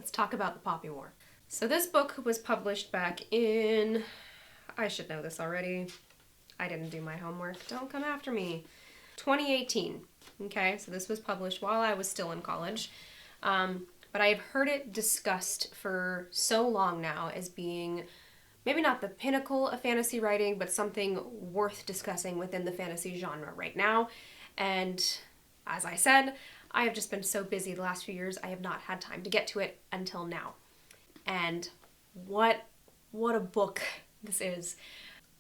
Let's talk about the Poppy War. So this book was published back in, I should know this already. I didn't do my homework. Don't come after me. 2018. Okay, so this was published while I was still in college. But I've heard it discussed for so long now as being maybe not the pinnacle of fantasy writing, but something worth discussing within the fantasy genre right now. And as I said, I have just been so busy the last few years, I have not had time to get to it until now. And what a book this is.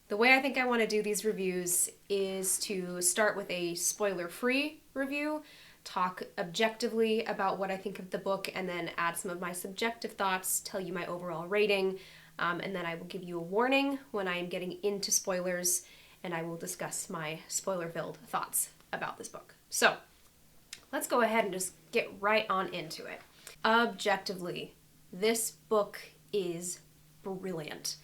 The way I think I want to do these reviews is to start with a spoiler-free review, talk objectively about what I think of the book, and then add some of my subjective thoughts, tell you my overall rating, and then I will give you a warning when I am getting into spoilers, and I will discuss my spoiler-filled thoughts about this book. So, let's go ahead and just get right on into it. Objectively, this book is brilliant.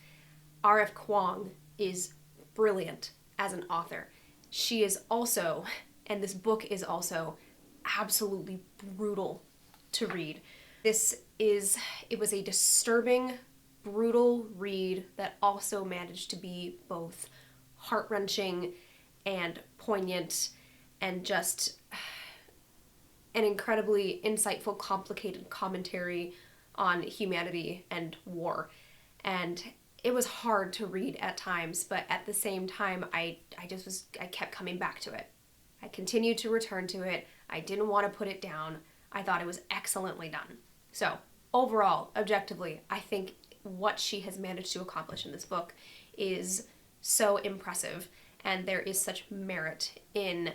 R.F. Kuang is brilliant as an author. She is also, and this book is also, absolutely brutal to read. It was a disturbing, brutal read that also managed to be both heart-wrenching and poignant and just an incredibly insightful, complicated commentary on humanity and war. And it was hard to read at times, but at the same time, I kept coming back to it. I continued to return to it. I didn't want to put it down. I thought it was excellently done. So, overall, objectively, I think what she has managed to accomplish in this book is so impressive, and there is such merit in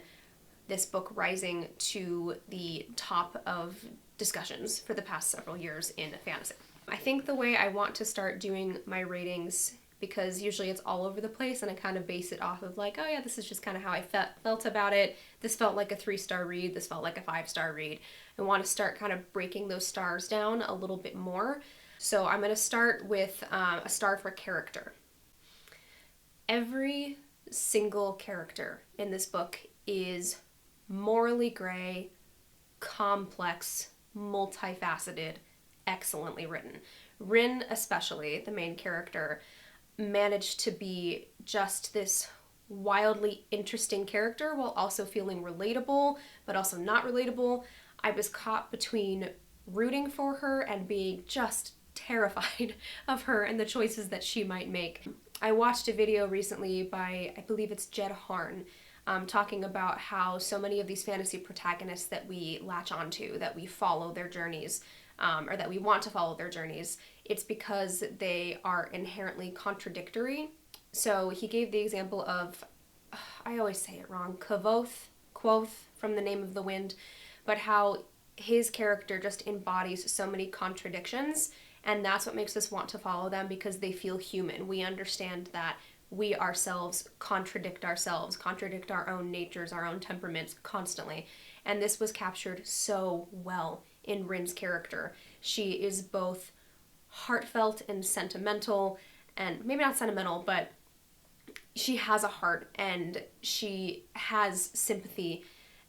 this book rising to the top of discussions for the past several years in fantasy. I think the way I want to start doing my ratings, because usually it's all over the place and I kind of base it off of like, oh yeah, this is just kind of how I felt about it. This felt like a 3-star read. This felt like a 5-star read. I want to start kind of breaking those stars down a little bit more. So I'm going to start with a star for character. Every single character in this book is morally gray, complex, multifaceted, excellently written. Rin, especially, the main character, managed to be just this wildly interesting character while also feeling relatable, but also not relatable. I was caught between rooting for her and being just terrified of her and the choices that she might make. I watched a video recently by, I believe it's Jed Harn, talking about how so many of these fantasy protagonists that we latch onto, that we follow their journeys, or that we want to follow their journeys, it's because they are inherently contradictory. So he gave the example of, I always say it wrong, Quoth from The Name of the Wind, but how his character just embodies so many contradictions, and that's what makes us want to follow them, because they feel human. We understand that we ourselves contradict our own natures, our own temperaments constantly. And this was captured so well in Rin's character. She is both heartfelt and sentimental, and maybe not sentimental, but she has a heart and she has sympathy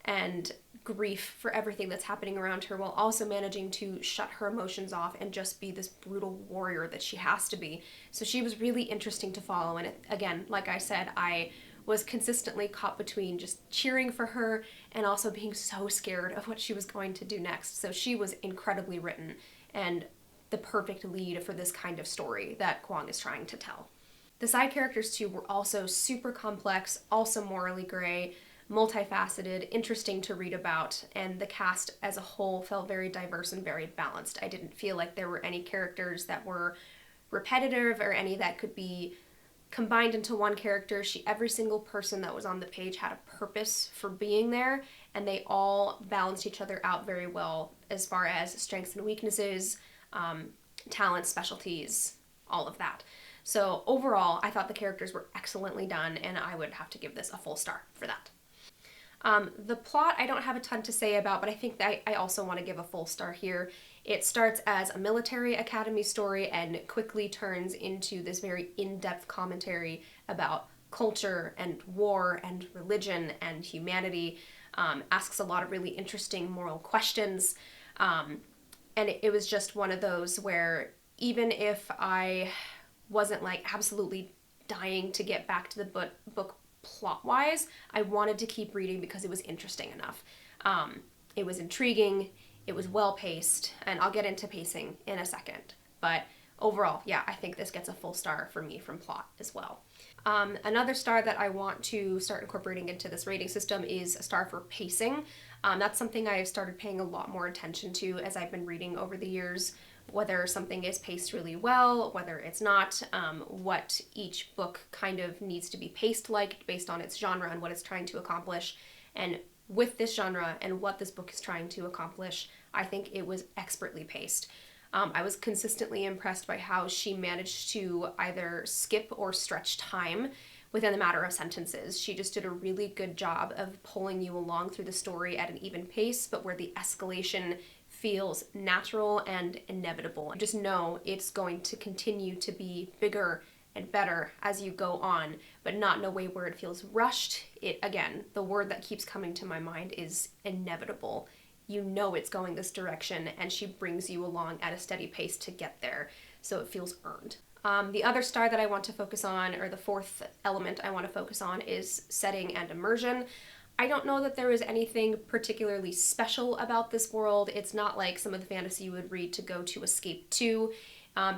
and grief for everything that's happening around her, while also managing to shut her emotions off and just be this brutal warrior that she has to be. So she was really interesting to follow, and again, like I said, I was consistently caught between just cheering for her and also being so scared of what she was going to do next. So she was incredibly written and the perfect lead for this kind of story that Kuang is trying to tell. The side characters too were also super complex, also morally gray, multifaceted, interesting to read about, and the cast as a whole felt very diverse and very balanced. I didn't feel like there were any characters that were repetitive or any that could be combined into one character. Every single person that was on the page had a purpose for being there, and they all balanced each other out very well as far as strengths and weaknesses, talents, specialties, all of that. So overall, I thought the characters were excellently done, and I would have to give this a full star for that. The plot I don't have a ton to say about, but I think that I also want to give a full star here. It starts as a military academy story and quickly turns into this very in-depth commentary about culture and war and religion and humanity, asks a lot of really interesting moral questions, And it was just one of those where even if I wasn't like absolutely dying to get back to the book plot wise, I wanted to keep reading because it was interesting enough. It was intriguing, it was well paced, and I'll get into pacing in a second. But overall, yeah, I think this gets a full star for me from plot as well. Another star that I want to start incorporating into this rating system is a star for pacing. That's something I have started paying a lot more attention to as I've been reading over the years, whether something is paced really well, whether it's not, what each book kind of needs to be paced like based on its genre and what it's trying to accomplish. And with this genre and what this book is trying to accomplish, I think it was expertly paced. I was consistently impressed by how she managed to either skip or stretch time within a matter of sentences. She just did a really good job of pulling you along through the story at an even pace, but where the escalation feels natural and inevitable. Just know it's going to continue to be bigger and better as you go on, but not in a way where it feels rushed. It, again, the word that keeps coming to my mind is inevitable. You know it's going this direction, and she brings you along at a steady pace to get there, so it feels earned. The other star that I want to focus on, or the fourth element I want to focus on, is setting and immersion. I don't know that there is anything particularly special about this world. It's not like some of the fantasy you would read to go to escape to.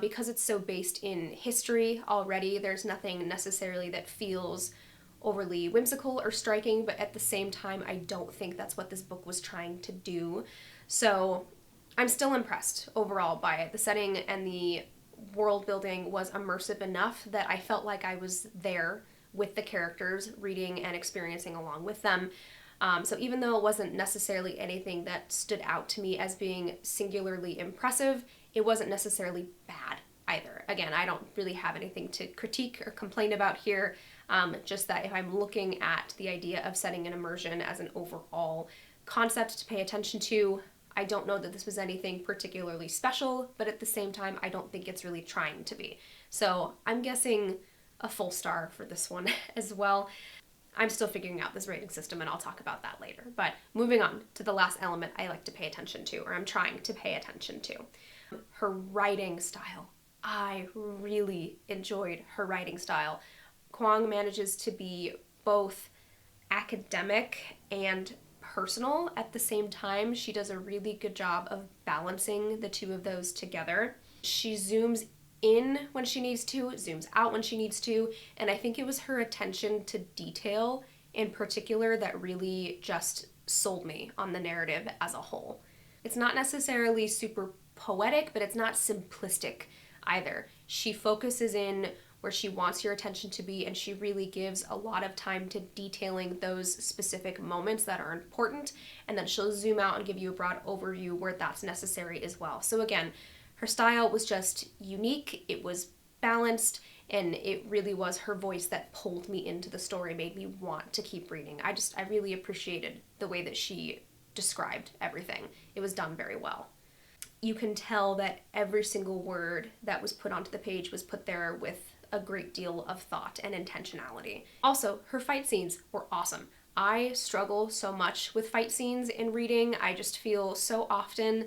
Because it's so based in history already, there's nothing necessarily that feels overly whimsical or striking, but at the same time, I don't think that's what this book was trying to do. So I'm still impressed overall by it. The setting and the world building was immersive enough that I felt like I was there with the characters, reading and experiencing along with them. So even though it wasn't necessarily anything that stood out to me as being singularly impressive, it wasn't necessarily bad either. Again, I don't really have anything to critique or complain about here, just that if I'm looking at the idea of setting an immersion as an overall concept to pay attention to, I don't know that this was anything particularly special, but at the same time, I don't think it's really trying to be. So I'm guessing a full star for this one as well. I'm still figuring out this rating system, and I'll talk about that later. But moving on to the last element I like to pay attention to, or I'm trying to pay attention to. Her writing style. I really enjoyed her writing style. Kuang manages to be both academic and personal at the same time. She does a really good job of balancing the two of those together. She zooms in when she needs to, zooms out when she needs to, and I think it was her attention to detail in particular that really just sold me on the narrative as a whole. It's not necessarily super poetic, but it's not simplistic either. She focuses in where she wants your attention to be, and she really gives a lot of time to detailing those specific moments that are important, and then she'll zoom out and give you a broad overview where that's necessary as well. So again, her style was just unique, it was balanced, and it really was her voice that pulled me into the story, made me want to keep reading. I really appreciated the way that she described everything. It was done very well. You can tell that every single word that was put onto the page was put there with a great deal of thought and intentionality. Also, her fight scenes were awesome. I struggle so much with fight scenes in reading. I just feel so often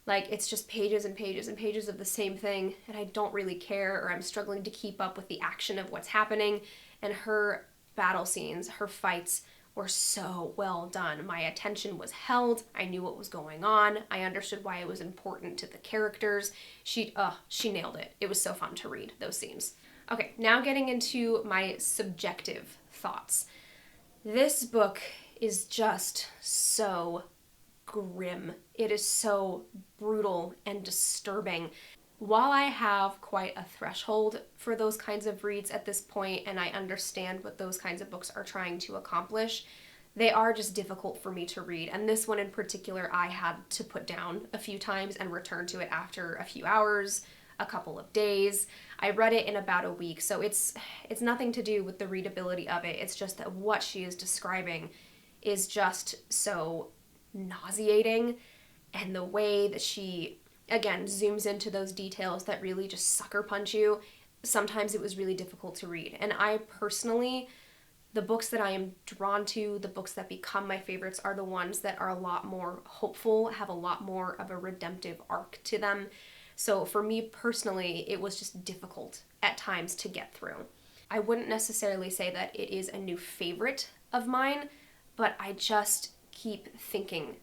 like it's just pages and pages and pages of the same thing, and I don't really care, or I'm struggling to keep up with the action of what's happening. And her battle scenes, her fights were so well done. My attention was held. I knew what was going on. I understood why it was important to the characters. She nailed it. It was so fun to read those scenes. Okay, now getting into my subjective thoughts. This book is just so grim. It is so brutal and disturbing. While I have quite a threshold for those kinds of reads at this point, and I understand what those kinds of books are trying to accomplish, they are just difficult for me to read. And this one in particular, I had to put down a few times and return to it after a few hours, a couple of days. I read it in about a week, so it's nothing to do with the readability of it. It's just that what she is describing is just so nauseating, and the way that she, again, zooms into those details that really just sucker punch you, sometimes it was really difficult to read. And I personally, The books that I am drawn to, the books that become my favorites, are the ones that are a lot more hopeful, have a lot more of a redemptive arc to them. So for me personally, it was just difficult at times to get through. I wouldn't necessarily say that it is a new favorite of mine, but I just keep thinking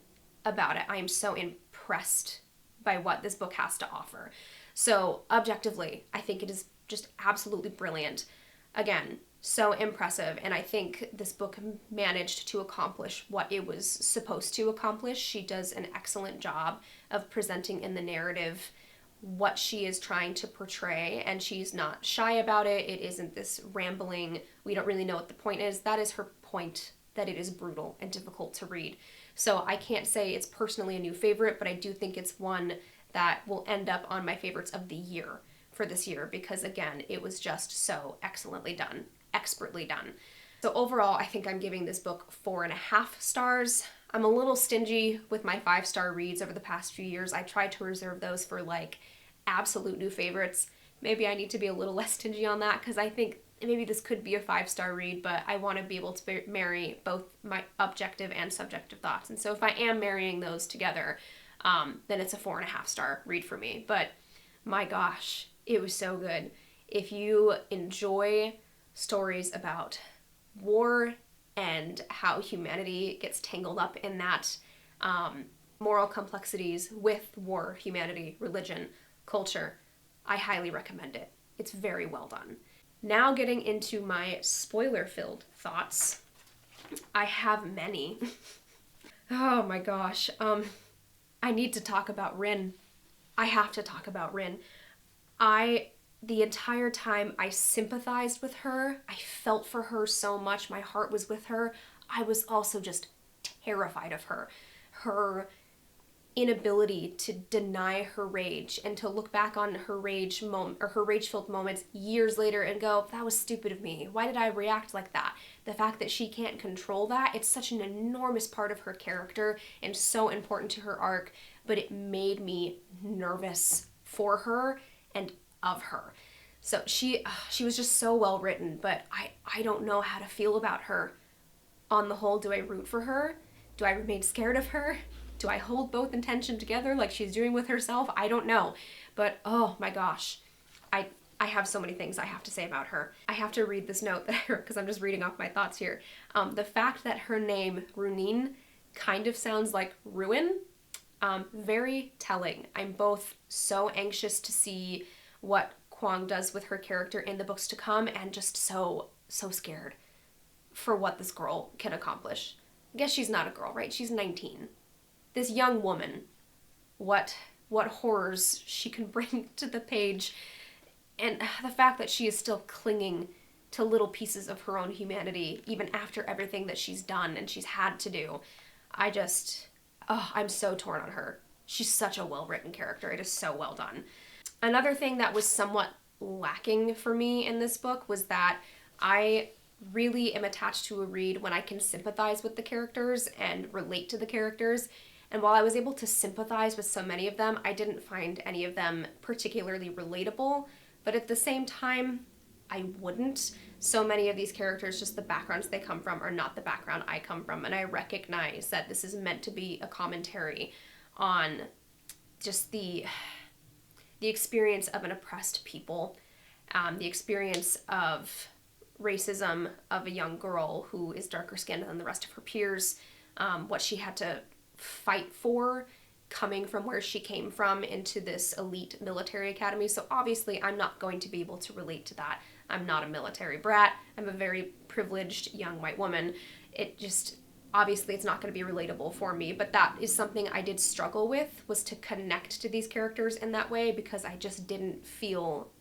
about it. I am so impressed by what this book has to offer. So objectively, I think it is just absolutely brilliant. Again, so impressive, and I think this book managed to accomplish what it was supposed to accomplish. She does an excellent job of presenting in the narrative what she is trying to portray, and she's not shy about it. It isn't this rambling, we don't really know what the point is. That is her point, that it is brutal and difficult to read. So I can't say it's personally a new favorite, but I do think it's one that will end up on my favorites of the year for this year, because again, it was just so excellently done, expertly done. So overall, I think I'm giving this book 4.5 stars. I'm a little stingy with my 5-star reads over the past few years. I tried to reserve those for like absolute new favorites. Maybe I need to be a little less stingy on that, because I think maybe this could be a 5-star read, but I want to be able to marry both my objective and subjective thoughts. And so if I am marrying those together, then it's a 4.5-star read for me. But my gosh, it was so good. If you enjoy stories about war and how humanity gets tangled up in that, moral complexities with war, humanity, religion, culture, I highly recommend it. It's very well done. Now getting into my spoiler-filled thoughts. I have many. Oh my gosh. I need to talk about Rin. I have to talk about Rin. The entire time I sympathized with her. I felt for her so much. My heart was with her. I was also just terrified of her. Her inability to deny her rage and to look back on her rage-filled moments years later and go, that was stupid of me. Why did I react like that? The fact that she can't control that, it's such an enormous part of her character and so important to her arc, but it made me nervous for her and of her. So she was just so well written, but I don't know how to feel about her. On the whole, do I root for her? Do I remain scared of her? Do I hold both in tension together like she's doing with herself? I don't know. But oh my gosh, I have so many things I have to say about her. I have to read this note that I wrote because I'm just reading off my thoughts here. The fact that her name, Runin, kind of sounds like ruin, very telling. I'm both so anxious to see what Kuang does with her character in the books to come, and just so scared for what this girl can accomplish. I guess she's not a girl, right? She's 19. This young woman, what horrors she can bring to the page, and the fact that she is still clinging to little pieces of her own humanity even after everything that she's done and she's had to do. I'm so torn on her. She's such a well-written character. It is so well done. Another thing that was somewhat lacking for me in this book was that I really am attached to a read when I can sympathize with the characters and relate to the characters. And while I was able to sympathize with so many of them, I didn't find any of them particularly relatable. But at the same time, I wouldn't. So many of these characters, just the backgrounds they come from are not the background I come from. And I recognize that this is meant to be a commentary on just the experience of an oppressed people, the experience of racism of a young girl who is darker skinned than the rest of her peers, what she had to fight for coming from where she came from into this elite military academy. So obviously I'm not going to be able to relate to that. I'm not a military brat. I'm a very privileged young white woman. Obviously it's not going to be relatable for me, but that is something I did struggle with, was to connect to these characters in that way, because I just didn't feel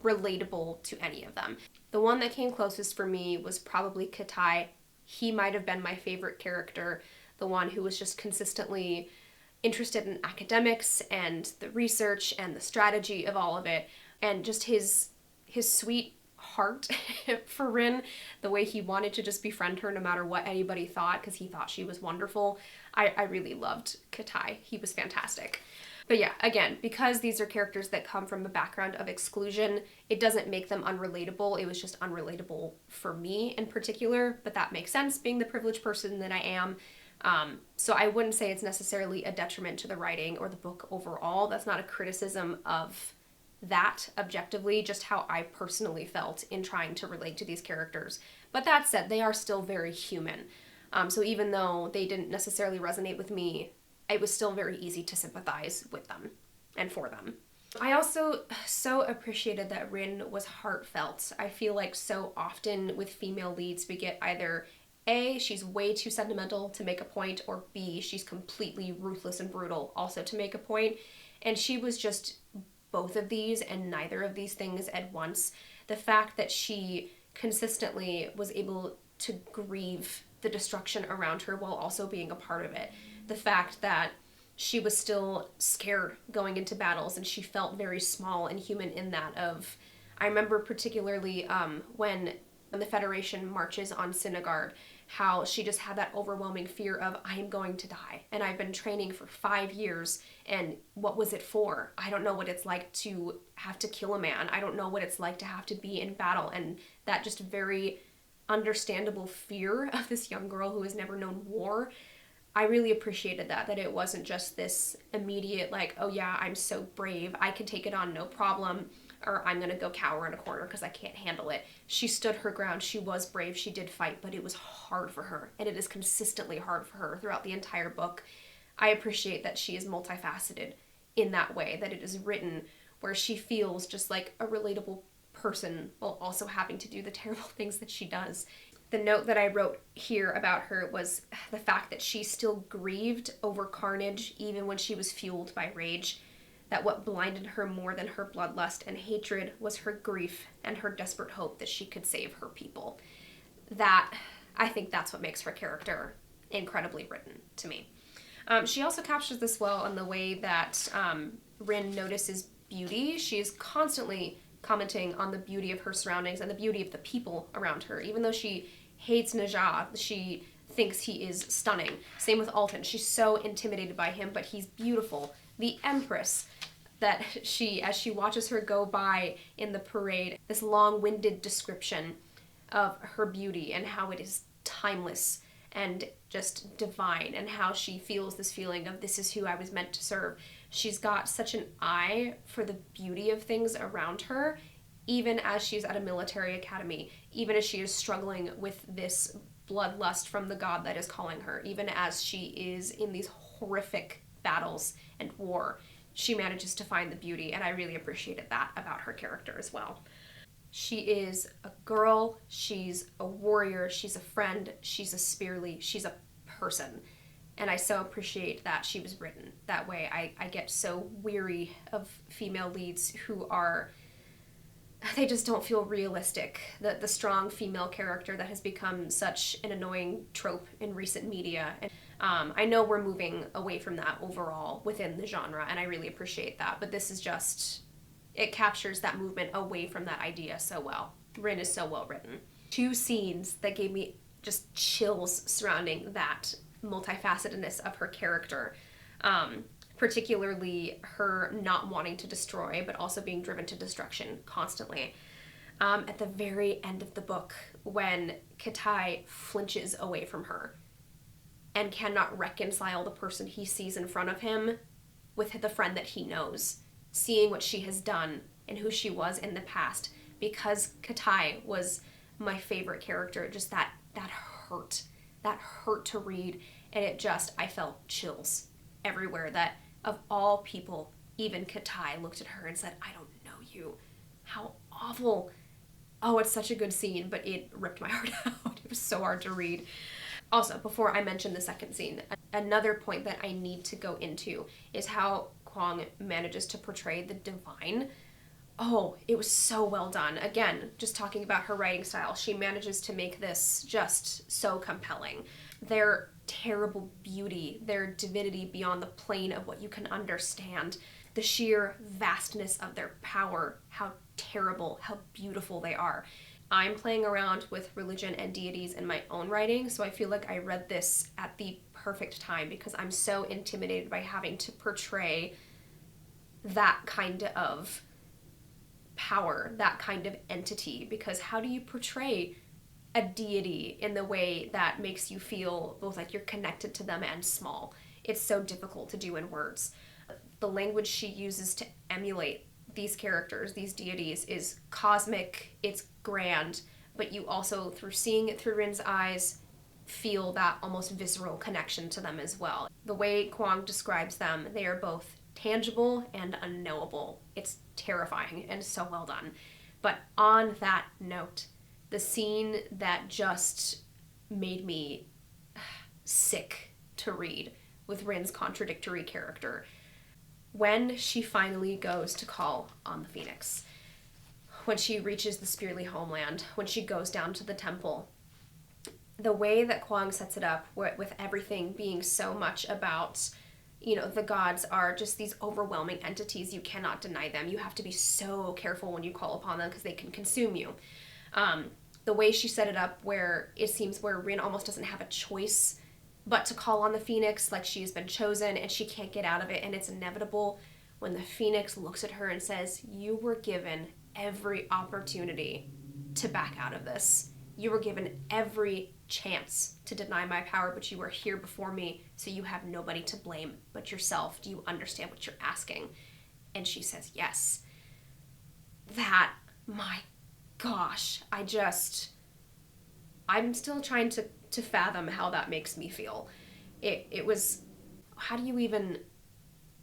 relatable to any of them. The one that came closest for me was probably Katai. He might have been my favorite character, the one who was just consistently interested in academics and the research and the strategy of all of it, and just his sweet heart for Rin, the way he wanted to just befriend her no matter what anybody thought because he thought she was wonderful. I really loved Katai. He was fantastic. But yeah, again, because these are characters that come from a background of exclusion, it doesn't make them unrelatable. It was just unrelatable for me in particular, but that makes sense being the privileged person that I am. So I wouldn't say it's necessarily a detriment to the writing or the book overall. That's not a criticism of that objectively, just how I personally felt in trying to relate to these characters. But that said, they are still very human. So even though they didn't necessarily resonate with me, it was still very easy to sympathize with them and for them. I also so appreciated that Rin was heartfelt. I feel like so often with female leads we get either A, she's way too sentimental to make a point, or B, she's completely ruthless and brutal also to make a point. And she was just both of these and neither of these things at once. The fact that she consistently was able to grieve the destruction around her while also being a part of it. The fact that she was still scared going into battles and she felt very small and human in that of, I remember particularly when the Federation marches on Sinigard, how she just had that overwhelming fear of, I am going to die and I've been training for 5 years and what was it for? I don't know what it's like to have to kill a man. I don't know what it's like to have to be in battle, and that just very understandable fear of this young girl who has never known war. I really appreciated that it wasn't just this immediate like, oh yeah, I'm so brave, I can take it on no problem, or I'm gonna go cower in a corner because I can't handle it. She stood her ground, she was brave, she did fight, but it was hard for her, and it is consistently hard for her throughout the entire book. I appreciate that she is multifaceted in that way, that it is written where she feels just like a relatable person while also having to do the terrible things that she does. The note that I wrote here about her was the fact that she still grieved over carnage even when she was fueled by rage, that what blinded her more than her bloodlust and hatred was her grief and her desperate hope that she could save her people. That, I think that's what makes her character incredibly written to me. She also captures this well in the way that Rin notices beauty. She is constantly commenting on the beauty of her surroundings and the beauty of the people around her. Even though she hates Najah, she thinks he is stunning. Same with Alton. She's so intimidated by him, but he's beautiful. The Empress, that she, as she watches her go by in the parade, this long-winded description of her beauty and how it is timeless and just divine, and how she feels this feeling of, this is who I was meant to serve. She's got such an eye for the beauty of things around her, even as she's at a military academy, even as she is struggling with this bloodlust from the god that is calling her, even as she is in these horrific battles and war, she manages to find the beauty, and I really appreciated that about her character as well. She is a girl, she's a warrior, she's a friend, she's a spearly, she's a person. And I so appreciate that she was written that way. I get so weary of female leads who are, they just don't feel realistic. The strong female character that has become such an annoying trope in recent media. And I know we're moving away from that overall within the genre, and I really appreciate that. But this is just, it captures that movement away from that idea so well. Rin is so well written. 2 scenes that gave me just chills surrounding that multifacetedness of her character, particularly her not wanting to destroy but also being driven to destruction constantly. At the very end of the book, when Katai flinches away from her and cannot reconcile the person he sees in front of him with the friend that he knows, seeing what she has done and who she was in the past, because Katai was my favorite character, just that hurt to read, and it just, I felt chills everywhere, that of all people, even Katai looked at her and said, I don't know you. How awful. Oh, it's such a good scene, but it ripped my heart out. It was so hard to read. Also, before I mention the second scene, another point that I need to go into is how Kuang manages to portray the divine. Oh, it was so well done. Again, just talking about her writing style, she manages to make this just so compelling. their terrible beauty, their divinity beyond the plane of what you can understand, the sheer vastness of their power, how terrible, how beautiful they are. I'm playing around with religion and deities in my own writing, so I feel like I read this at the perfect time because I'm so intimidated by having to portray that kind of power, that kind of entity, because how do you portray a deity in the way that makes you feel both like you're connected to them and small? It's so difficult to do in words. The language she uses to emulate these characters, these deities, is cosmic, it's grand, but you also, through seeing it through Rin's eyes, feel that almost visceral connection to them as well. The way Kuang describes them, they are both tangible and unknowable. It's terrifying and so well done. But on that note, the scene that just made me sick to read with Rin's contradictory character, when she finally goes to call on the Phoenix, when she reaches the Spearly homeland, when she goes down to the temple, the way that Kuang sets it up with everything being so much about, the gods are just these overwhelming entities. You cannot deny them. You have to be so careful when you call upon them because they can consume you. The way she set it up, where it seems where Rin almost doesn't have a choice but to call on the Phoenix, like she's been chosen and she can't get out of it and it's inevitable, when the Phoenix looks at her and says, "You were given every opportunity to back out of this. You were given every chance to deny my power, but you were here before me, so you have nobody to blame but yourself. Do you understand what you're asking?" And she says yes. That, my gosh, I'm still trying to fathom how that makes me feel. It was, how do you even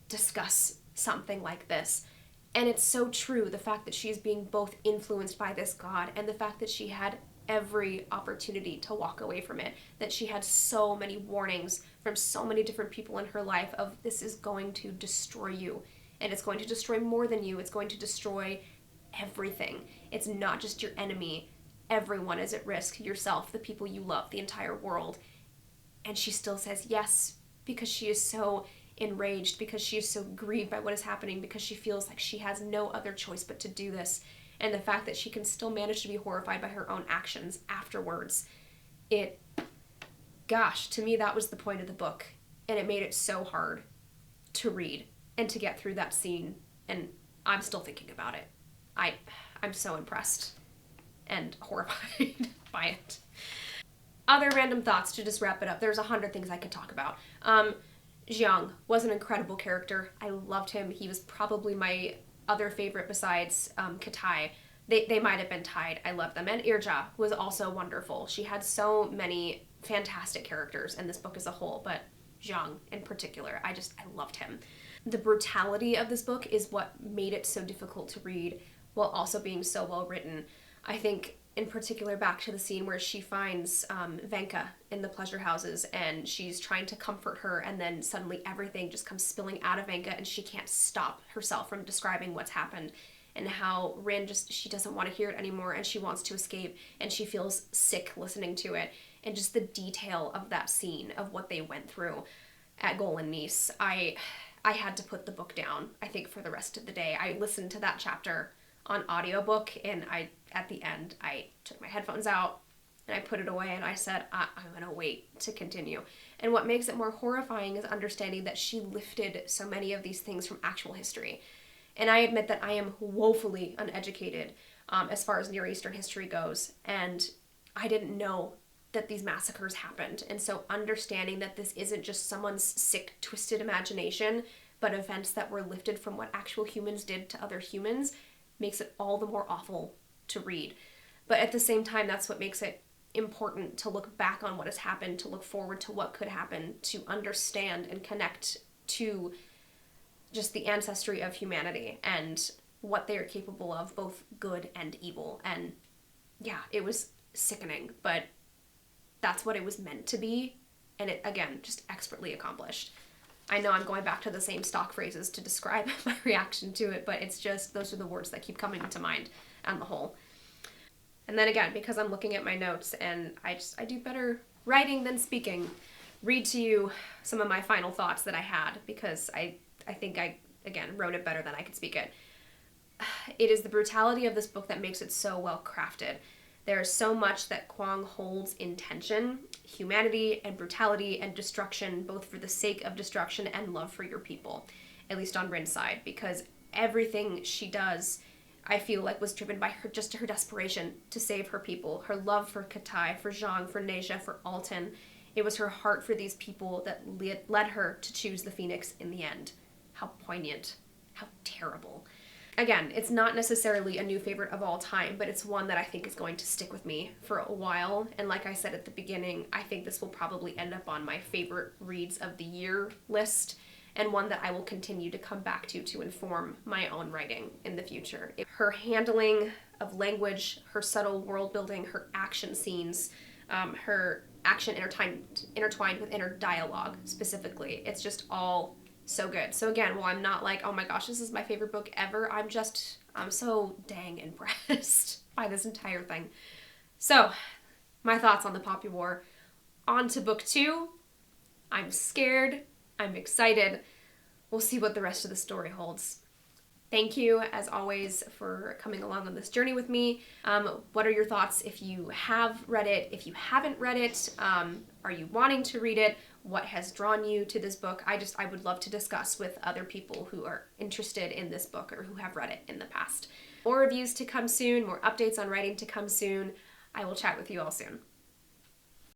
discuss something like this? And it's so true, the fact that she's being both influenced by this god and the fact that she had every opportunity to walk away from it, that she had so many warnings from so many different people in her life of, this is going to destroy you, and it's going to destroy more than you, it's going to destroy everything. It's not just your enemy, everyone is at risk, yourself, the people you love, the entire world. And she still says yes, because she is so enraged, because she is so grieved by what is happening, because she feels like she has no other choice but to do this. And the fact that she can still manage to be horrified by her own actions afterwards, to me that was the point of the book, and it made it so hard to read and to get through that scene, and I'm still thinking about it. I'm so impressed and horrified by it. Other random thoughts to just wrap it up. There's 100 things I could talk about. Jiang was an incredible character. I loved him. He was probably my other favorite besides Katai. They might have been tied. I loved them. And Irja was also wonderful. She had so many fantastic characters in this book as a whole, but Jiang in particular, I loved him. The brutality of this book is what made it so difficult to read while also being so well written. I think in particular back to the scene where she finds Venka in the pleasure houses and she's trying to comfort her, and then suddenly everything just comes spilling out of Venka and she can't stop herself from describing what's happened, and how Rin she doesn't want to hear it anymore and she wants to escape and she feels sick listening to it, and just the detail of that scene of what they went through at Golan Nice. I had to put the book down, I think, for the rest of the day. I listened to that chapter on audiobook, and at the end I took my headphones out and I put it away and I said, I'm gonna wait to continue. And what makes it more horrifying is understanding that she lifted so many of these things from actual history. And I admit that I am woefully uneducated as far as Near Eastern history goes, and I didn't know that these massacres happened. And so understanding that this isn't just someone's sick, twisted imagination, but events that were lifted from what actual humans did to other humans, makes it all the more awful to read. But at the same time, that's what makes it important to look back on what has happened, to look forward to what could happen, to understand and connect to just the ancestry of humanity and what they are capable of, both good and evil. And yeah, it was sickening, but that's what it was meant to be. And it, again, just expertly accomplished. I know I'm going back to the same stock phrases to describe my reaction to it, but it's just, those are the words that keep coming to mind on the whole. And then again, because I'm looking at my notes and I do better writing than speaking, read to you some of my final thoughts that I had, because I think I, again, wrote it better than I could speak it. It is the brutality of this book that makes it so well crafted. There is so much that Kuang holds in tension, humanity and brutality and destruction, both for the sake of destruction and love for your people, at least on Rin's side, because everything she does, I feel like, was driven by her, just her desperation to save her people, her love for Katai, for Zhang, for Neja, for Alton. It was her heart for these people that led her to choose the Phoenix in the end. How poignant. How terrible. Again, it's not necessarily a new favorite of all time, but it's one that I think is going to stick with me for a while. And like I said at the beginning, I think this will probably end up on my favorite reads of the year list, and one that I will continue to come back to inform my own writing in the future. Her handling of language, her subtle world building, her action scenes, her action intertwined with inner dialogue specifically. It's just all so good. So again, while I'm not like, oh my gosh, this is my favorite book ever, I'm so dang impressed by this entire thing. So, my thoughts on the Poppy War. On to book 2. I'm scared. I'm excited. We'll see what the rest of the story holds. Thank you, as always, for coming along on this journey with me. What are your thoughts if you have read it? If you haven't read it, are you wanting to read it? What has drawn you to this book? I would love to discuss with other people who are interested in this book or who have read it in the past. More reviews to come soon, more updates on writing to come soon. I will chat with you all soon.